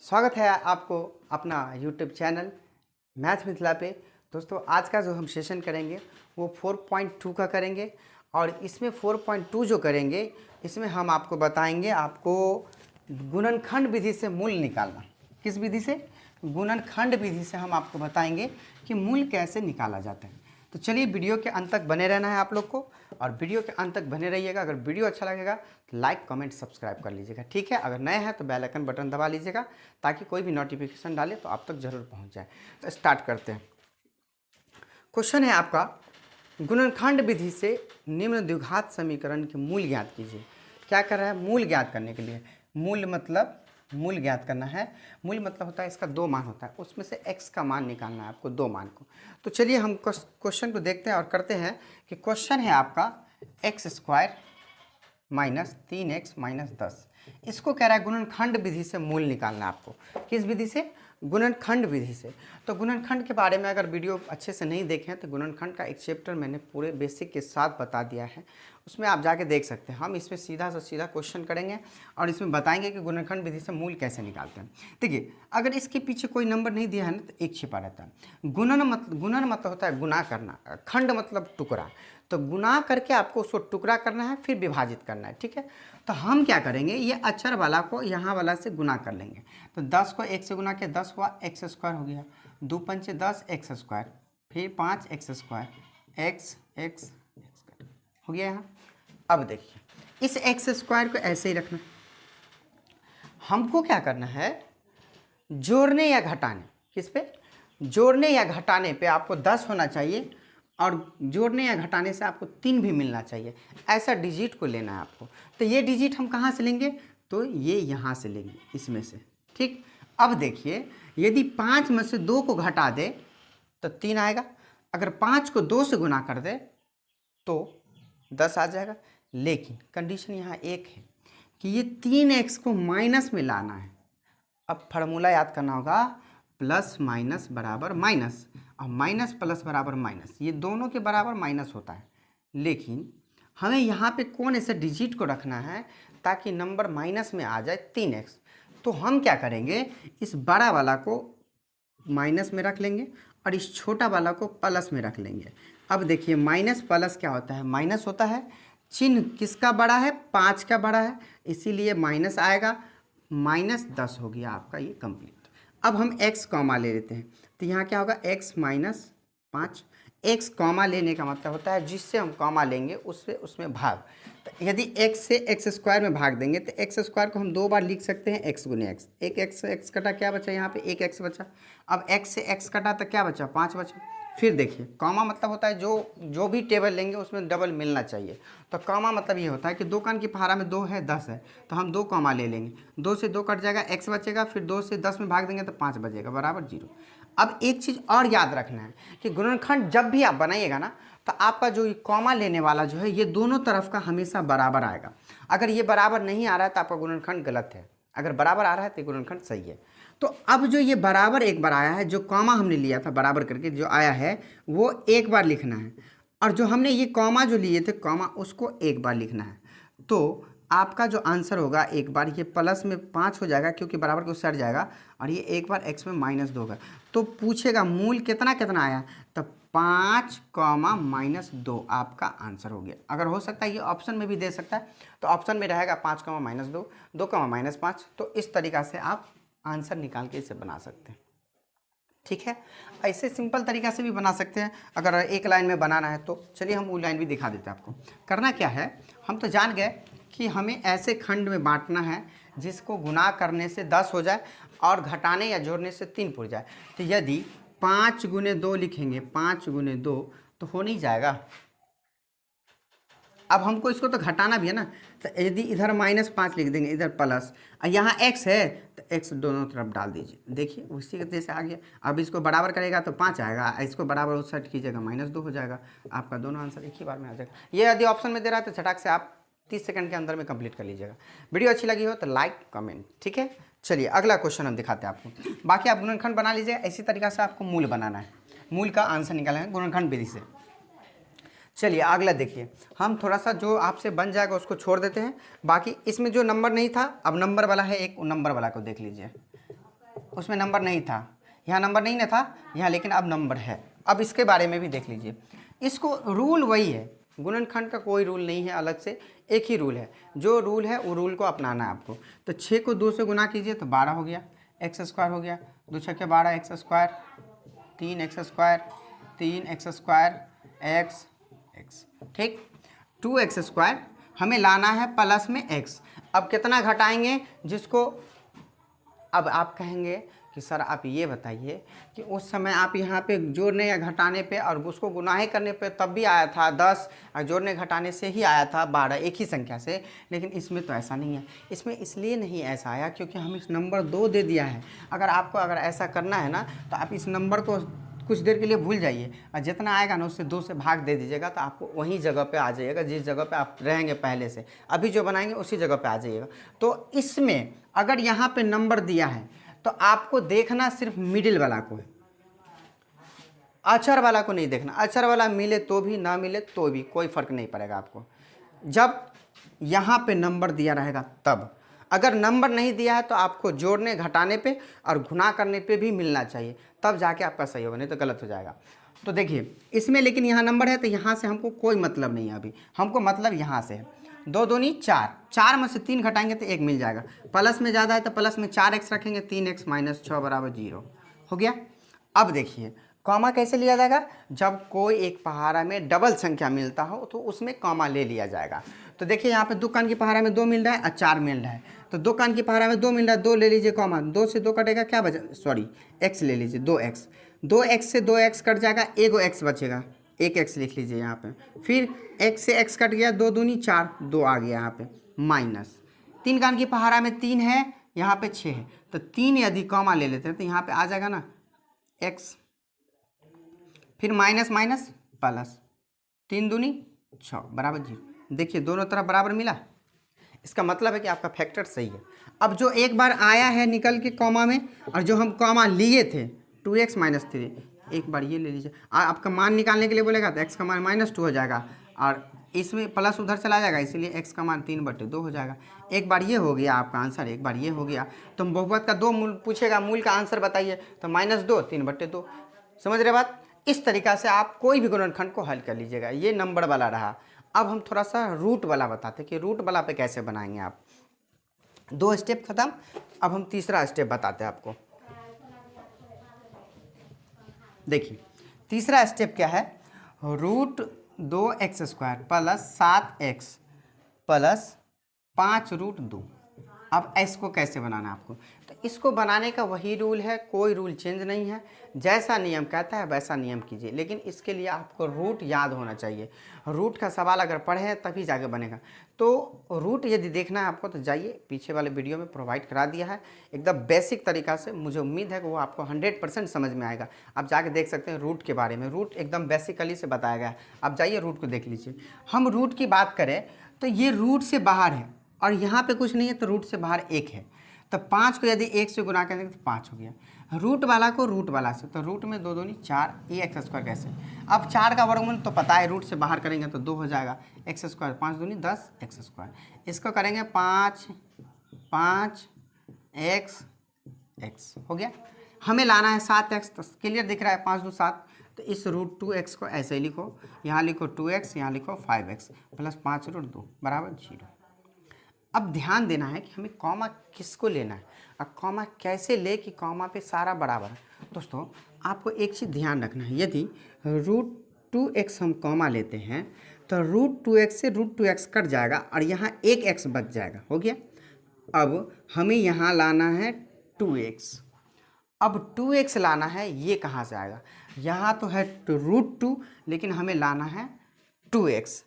स्वागत है आपको अपना YouTube चैनल मैथ मिथिला पे। दोस्तों आज का जो हम सेशन करेंगे वो 4.2 का करेंगे और इसमें 4.2 जो करेंगे इसमें हम आपको बताएंगे आपको गुणनखंड विधि से मूल निकालना। किस विधि से? गुणनखंड विधि से हम आपको बताएंगे कि मूल कैसे निकाला जाता है। तो चलिए वीडियो के अंत तक बने रहना है आप लोग को और वीडियो के अंत तक बने रहिएगा। अगर वीडियो अच्छा लगेगा तो लाइक कमेंट सब्सक्राइब कर लीजिएगा, ठीक है। अगर नए हैं तो बेल आइकन बटन दबा लीजिएगा ताकि कोई भी नोटिफिकेशन डाले तो आप तक जरूर पहुंच जाए। तो स्टार्ट करते हैं। क्वेश्चन है आपका, गुणनखंड विधि से निम्न द्विघात समीकरण के मूल ज्ञात कीजिए। क्या कर रहा है? मूल ज्ञात करने के लिए। मूल ज्ञात करना है। मूल मतलब होता है इसका दो मान होता है, उसमें से x का मान निकालना है आपको, दो मान को। तो चलिए हम क्वेश्चन को देखते हैं और करते हैं कि क्वेश्चन है आपका x² माइनस 3x माइनस 10। इसको कह रहा है गुणनखंड विधि से मूल निकालना है आपको। किस विधि से? गुणनखंड विधि से। तो गुणनखंड के बारे में अगर वीडियो अच्छे से नहीं देखें तो गुणनखंड का एक चैप्टर मैंने पूरे बेसिक के साथ बता दिया है, उसमें आप जाके देख सकते हैं। हम इसमें सीधा से सीधा क्वेश्चन करेंगे और इसमें बताएंगे कि गुणनखंड विधि से मूल कैसे निकालते हैं। देखिए, अगर इसके पीछे कोई नंबर नहीं दिया है ना तो एक छिपा रहता है। गुणन मतलब होता है गुना करना, खंड मतलब टुकड़ा। तो गुना करके आपको उसको टुकड़ा करना है, फिर विभाजित करना है, ठीक है। तो हम क्या करेंगे, ये अक्षर वाला को यहाँ वाला से गुना कर लेंगे। तो 10 को 1 से गुना किया 10 हुआ, x² हो गया। 2 पंचे 10 x², फिर 5 x² x हो गया यहाँ। अब देखिए, इस x² को ऐसे ही रखना। हमको क्या करना है, जोड़ने या घटाने। किस पे? जोड़ने या घटाने पे आपको 10 होना चाहिए और जोड़ने या घटाने से आपको 3 भी मिलना चाहिए। ऐसा डिजिट को लेना है आपको। तो ये डिजिट हम कहाँ से लेंगे? तो ये यहाँ से लेंगे, इसमें से, ठीक। अब देखिए, यदि 5 में से 2 को घटा दे तो 3 आएगा। अगर 5 को 2 से गुना कर दे तो 10 आ जाएगा। लेकिन कंडीशन यहाँ एक है कि ये 3x को माइनस में लाना है। अब फार्मूला याद करना होगा, प्लस माइनस बराबर माइनस, और माइनस प्लस बराबर माइनस, ये दोनों के बराबर माइनस होता है। लेकिन हमें यहाँ पे कौन ऐसे डिजिट को रखना है ताकि नंबर माइनस में आ जाए, 3x। तो हम क्या करेंगे, इस बड़ा वाला को माइनस में रख लेंगे और इस छोटा वाला को प्लस में रख लेंगे। अब देखिए, माइनस प्लस क्या होता है? माइनस होता है। चिन्ह किसका बड़ा है? 5 का बड़ा है, इसीलिए माइनस आएगा। माइनस 10 हो गया आपका ये कंप्लीट। अब हम x कॉमा ले लेते हैं, तो यहाँ क्या होगा, x माइनस 5। x कॉमा लेने का मतलब होता है जिससे हम कॉमा लेंगे उसमें भाग। तो यदि x से x² में भाग देंगे तो x² को हम 2 बार लिख सकते हैं, x गुने x। एक x कटा, क्या बचा यहाँ पे? एक x बचा। अब x से x कटा तो क्या बचा? 5 बचा। फिर देखिए, कॉमा मतलब होता है जो भी टेबल लेंगे उसमें डबल मिलना चाहिए। तो कॉमा मतलब ये होता है कि 2 कान की पहाड़ा में 2 है, 10 है, तो हम 2 कॉमा ले लेंगे। 2 से 2 कट जाएगा, x बचेगा, फिर 2 से 10 में भाग देंगे तो 5 बचेगा, बराबर 0। अब एक चीज़ और याद रखना है कि गुणनखंड जब भी आप बनाइएगा ना तो आपका जो कॉमा लेने वाला जो है ये दोनों तरफ का हमेशा बराबर आएगा। अगर ये बराबर नहीं आ रहा है तो आपका गुणनखंड गलत है, अगर बराबर आ रहा है तो गुणनखंड सही है। तो अब जो ये बराबर एक बार आया है, जो कॉमा हमने लिया था बराबर करके जो आया है वो एक बार लिखना है, और जो हमने ये कॉमा जो लिए थे कॉमा, उसको एक बार लिखना है। तो आपका जो आंसर होगा, एक बार ये प्लस में 5 हो जाएगा क्योंकि बराबर को सट जाएगा, और ये एक बार x में माइनस 2 होगा। तो पूछेगा मूल कितना कितना आया, तो 5 कॉमा माइनस 2 आपका आंसर हो गया। अगर हो सकता है ये ऑप्शन में भी दे सकता है, तो ऑप्शन में रहेगा 5 कॉमा माइनस 2, 2 कॉमा माइनस 5। तो इस तरीक़ा से आप आंसर निकाल के इसे बना सकते हैं, ठीक है। ऐसे सिंपल तरीक़ा से भी बना सकते हैं अगर एक लाइन में बनाना है तो। चलिए हम वो लाइन भी दिखा देते हैं आपको। करना क्या है, हम तो जान गए कि हमें ऐसे खंड में बांटना है जिसको गुना करने से 10 हो जाए और घटाने या जोड़ने से 3 पुर जाए। तो यदि 5 गुने 2 लिखेंगे, 5 गुने 2 तो हो नहीं जाएगा। अब हमको इसको तो घटाना भी है ना, तो यदि इधर -5 लिख देंगे, इधर प्लस, और यहाँ x है तो x दोनों तरफ डाल दीजिए। देखिए उसी के जैसे आ गया। अब इसको बराबर करेगा तो 5 आएगा, इसको बराबर उस साइड कीजिएगा -2 हो जाएगा। आपका दोनों आंसर एक ही बार में आ जाएगा। ये यदि ऑप्शन में दे रहा है तो झटाक से आप 30 सेकंड के अंदर में कंप्लीट कर लीजिएगा। वीडियो अच्छी लगी हो तो लाइक कमेंट, ठीक है। चलिए अगला क्वेश्चन हम दिखाते हैं आपको। बाकी आप गुणनखंड बना लीजिए, इसी तरीक़ा से आपको मूल बनाना है, मूल का आंसर निकालना है गुणनखंड विधि से। चलिए अगला देखिए, हम थोड़ा सा जो आपसे बन जाएगा उसको छोड़ देते हैं। बाकी इसमें जो नंबर नहीं था, अब नंबर वाला है, एक नंबर वाला को देख लीजिए। उसमें नंबर नहीं था, यहाँ नंबर नहीं ना था यहाँ, लेकिन अब नंबर है। अब इसके बारे में भी देख लीजिए, इसको रूल वही है, गुणनखंड का कोई रूल नहीं है अलग से, एक ही रूल है, जो रूल है वो रूल को अपनाना है आपको। तो 6 को 2 से गुना कीजिए तो 12 हो गया, एक्स स्क्वायर हो गया, 2 छक्के 12 x square, 3 x square, 3 x square x x, ठीक। 2 एक्स स्क्वायर हमें लाना है प्लस में एक्स। अब कितना घटाएंगे जिसको, अब आप कहेंगे कि सर आप ये बताइए कि उस समय आप यहाँ पे जोड़ने या घटाने पे और उसको गुनाहे करने पे तब भी आया था 10, और जोड़ने घटाने से ही आया था 12, एक ही संख्या से। लेकिन इसमें तो ऐसा नहीं है, इसमें इसलिए नहीं ऐसा आया क्योंकि हम इस नंबर 2 दे दिया है। अगर आपको अगर ऐसा करना है ना तो आप इस नंबर को कुछ देर के लिए भूल जाइए और जितना आएगा ना उससे 2 से भाग दे दीजिएगा, तो आपको वहीं जगह पे आ जाइएगा जिस जगह पे आप रहेंगे पहले से। अभी जो बनाएंगे उसी जगह पे आ जाइएगा। तो इसमें अगर यहाँ पे नंबर दिया है तो आपको देखना सिर्फ मिडिल वाला को है, अक्षर वाला को नहीं देखना। अक्षर वाला मिले तो भी, ना मिले तो भी कोई फर्क नहीं पड़ेगा आपको, जब यहाँ पे नंबर दिया रहेगा तब। अगर नंबर नहीं दिया है तो आपको जोड़ने घटाने पे और गुणा करने पे भी मिलना चाहिए, तब जाके आपका सही होगा, नहीं तो गलत हो जाएगा। तो देखिए इसमें लेकिन यहाँ नंबर है तो यहाँ से हमको कोई मतलब नहीं है, अभी हमको मतलब यहाँ से है। 2 दूनी 4, 4 में से 3 घटाएंगे तो 1 मिल जाएगा। प्लस में ज़्यादा है तो प्लस में 4x रखेंगे, 3x माइनस 6 बराबर 0 हो गया। अब देखिए कॉमा कैसे लिया जाएगा, जब कोई एक पहाड़ा में डबल संख्या मिलता हो तो उसमें कॉमा ले लिया जाएगा। तो देखिए यहाँ पे 2 कान की पहाड़ा में 2 मिल रहा है और 4 मिल रहा है, तो 2 कान की पहाड़ा में 2 मिल रहा है, 2 ले लीजिए कॉमा, 2 से 2 कटेगा क्या बचा, सॉरी x ले लीजिए, 2x, 2x से 2x कट जाएगा, एगो x बचेगा, 1x लिख लीजिए यहाँ पे। फिर x से x कट गया, 2 दूनी 4, 2 आ गया यहाँ पे, माइनस 3 कान की पहाड़ा में 3 है, यहाँ पे 6 है, तो 3 यदि कॉमा ले लेते हैं तो यहाँ पे आ जाएगा ना x, फिर माइनस माइनस प्लस, 3 दूनी 6 बराबर 0। देखिए दोनों तरफ बराबर मिला, इसका मतलब है कि आपका फैक्टर सही है। अब जो एक बार आया है निकल के कॉमा में, और जो हम कॉमा लिए थे 2x माइनस 3, एक बार ये ले लीजिए। आपका मान निकालने के लिए बोलेगा तो x का मान -2 हो जाएगा, और इसमें प्लस उधर चला जाएगा, इसीलिए x का मान 3/2 हो जाएगा। एक बार ये हो गया आपका आंसर, एक बार ये हो गया। तो बहुपद का 2 मूल पूछेगा, मूल का आंसर बताइए, तो -2 3/2। समझ रहे बात। इस तरीक़ा से आप कोई भी गुणनखंड को हल कर लीजिएगा। ये नंबर वाला रहा। अब हम थोड़ा सा रूट वाला बताते हैं कि रूट वाला पे कैसे बनाएंगे आप। 2 स्टेप खत्म, अब हम तीसरा स्टेप बताते हैं आपको। देखिए तीसरा स्टेप क्या है, √2x² प्लस 7x प्लस 5√2। अब इसको कैसे बनाना है आपको, तो इसको बनाने का वही रूल है, कोई रूल चेंज नहीं है, जैसा नियम कहता है वैसा नियम कीजिए। लेकिन इसके लिए आपको रूट याद होना चाहिए, रूट का सवाल अगर पढ़े तभी जाके बनेगा। तो रूट यदि देखना है आपको तो जाइए, पीछे वाले वीडियो में प्रोवाइड करा दिया है एकदम बेसिक तरीक़ा से। मुझे उम्मीद है कि वो आपको 100% समझ में आएगा। आप जाके देख सकते हैं रूट के बारे में, रूट एकदम बेसिकली से बताया गया है। आप जाइए रूट को देख लीजिए। हम रूट की बात करें तो ये रूट से बाहर है और यहाँ पे कुछ नहीं है, तो रूट से बाहर 1 है, तो 5 को यदि 1 से गुना करेंगे तो 5 हो गया। रूट वाला को रूट वाला से, तो रूट में 2 दूनी 4, ये x² कैसे। अब 4 का वर्गमूल तो पता है, रूट से बाहर करेंगे तो 2 हो जाएगा, x², 5 दूनी 10 x²। इसको करेंगे 5 x हो गया। हमें लाना है 7x, तो क्लियर दिख रहा है 5 2 7, तो इस √2x को ऐसे ही लिखो, यहाँ लिखो 2x, यहाँ लिखो 5x प्लस 5√2 बराबर 0। अब ध्यान देना है कि हमें कॉमा किसको लेना है और कॉमा कैसे ले कि कॉमा पे सारा बराबर है। दोस्तों आपको एक चीज़ ध्यान रखना है, यदि √2x हम कॉमा लेते हैं तो √2x से √2x कट जाएगा और यहाँ एक x बच जाएगा, हो गया। अब हमें यहाँ लाना है 2x। अब 2x लाना है, ये कहाँ से आएगा, यहाँ तो है √2 लेकिन हमें लाना है 2x।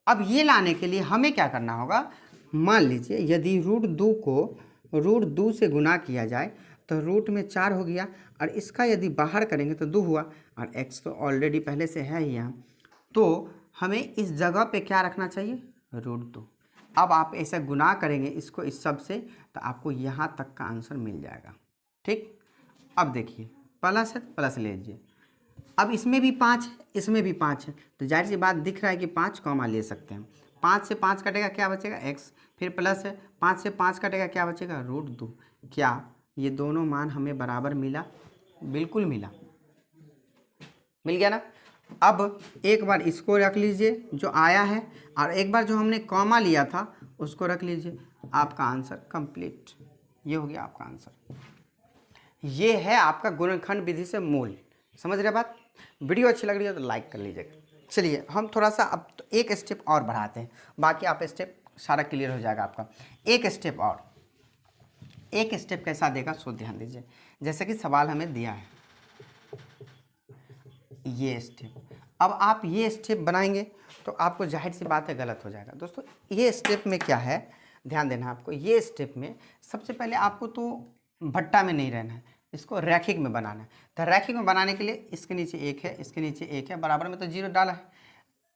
अब ये लाने के लिए हमें क्या करना होगा, मान लीजिए यदि √2 को √2 से गुना किया जाए तो रूट में 4 हो गया, और इसका यदि बाहर करेंगे तो 2 हुआ, और x तो ऑलरेडी पहले से है ही यहाँ, तो हमें इस जगह पे क्या रखना चाहिए, √2। अब आप ऐसा गुना करेंगे इसको इस सब से, तो आपको यहाँ तक का आंसर मिल जाएगा, ठीक। अब देखिए प्लस है, प्लस ले लीजिए। अब इसमें भी 5 है, इसमें भी 5 है, तो जाहिर सी बात दिख रहा है कि 5 कॉमा ले सकते हैं। 5 से 5 कटेगा क्या बचेगा x, फिर प्लस है, 5 से 5 कटेगा क्या बचेगा √2, क्या ये दोनों मान हमें बराबर मिला, बिल्कुल मिला, मिल गया ना। अब एक बार इसको रख लीजिए जो आया है, और एक बार जो हमने कॉमा लिया था उसको रख लीजिए, आपका आंसर कंप्लीट। ये हो गया आपका आंसर। ये है आपका गुणनखंड विधि से मूल। समझ रहे बात? वीडियो अच्छी लग रही है तो लाइक कर लीजिएगा। चलिए हम थोड़ा सा अब तो एक स्टेप और बढ़ाते हैं, बाकी आप स्टेप सारा क्लियर हो जाएगा आपका। एक स्टेप और, एक स्टेप कैसा देगा सो ध्यान दीजिए। जैसे कि सवाल हमें दिया है ये स्टेप, अब आप ये स्टेप बनाएंगे तो आपको जाहिर सी बात है गलत हो जाएगा। दोस्तों ये स्टेप में क्या है, ध्यान देना आपको। ये स्टेप में सबसे पहले आपको तो भट्टा में नहीं रहना है, इसको रैखिक में बनाना है। तो रैखिक में बनाने के लिए इसके नीचे एक है, इसके नीचे एक है, बराबर में तो जीरो डाला है,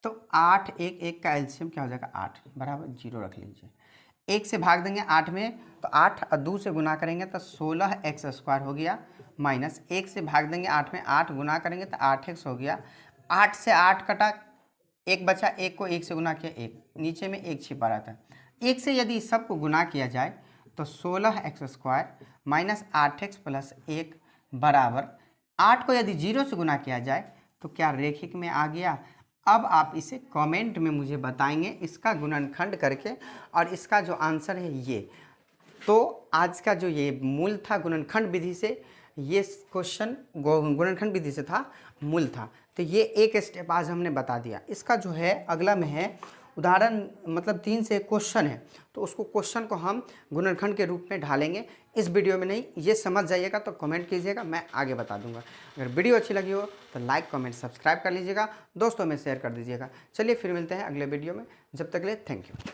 तो 8 1 1 का एलसीएम क्या हो जाएगा 8, बराबर जीरो रख लीजिए। 1 से भाग देंगे 8 में तो 8 और 2 से गुना करेंगे तो 16x² हो गया, माइनस 1 से भाग देंगे 8 में, 8 गुना करेंगे तो 8x हो गया। 8 से 8 कटा, 1 बचा, 1 को 1 से गुना किया 1, नीचे में 1 छिपा रहता है। 1 से यदि सबको गुना किया जाए तो 16x² माइनस 8x प्लस 1 बराबर 8 को यदि 0 से गुना किया जाए तो क्या रेखिक में आ गया। अब आप इसे कमेंट में मुझे बताएंगे इसका गुणनखंड करके, और इसका जो आंसर है ये। तो आज का जो ये मूल था गुणनखंड विधि से, ये क्वेश्चन गुणनखंड विधि से था, मूल था। तो ये एक स्टेप आज हमने बता दिया। इसका जो है अगला में है उदाहरण, मतलब 3 से क्वेश्चन है, तो उसको क्वेश्चन को हम गुणनखंड के रूप में ढालेंगे। इस वीडियो में नहीं, ये समझ जाइएगा तो कमेंट कीजिएगा, मैं आगे बता दूंगा। अगर वीडियो अच्छी लगी हो तो लाइक कमेंट सब्सक्राइब कर लीजिएगा, दोस्तों में शेयर कर दीजिएगा। चलिए फिर मिलते हैं अगले वीडियो में, जब तक के लिए थैंक यू।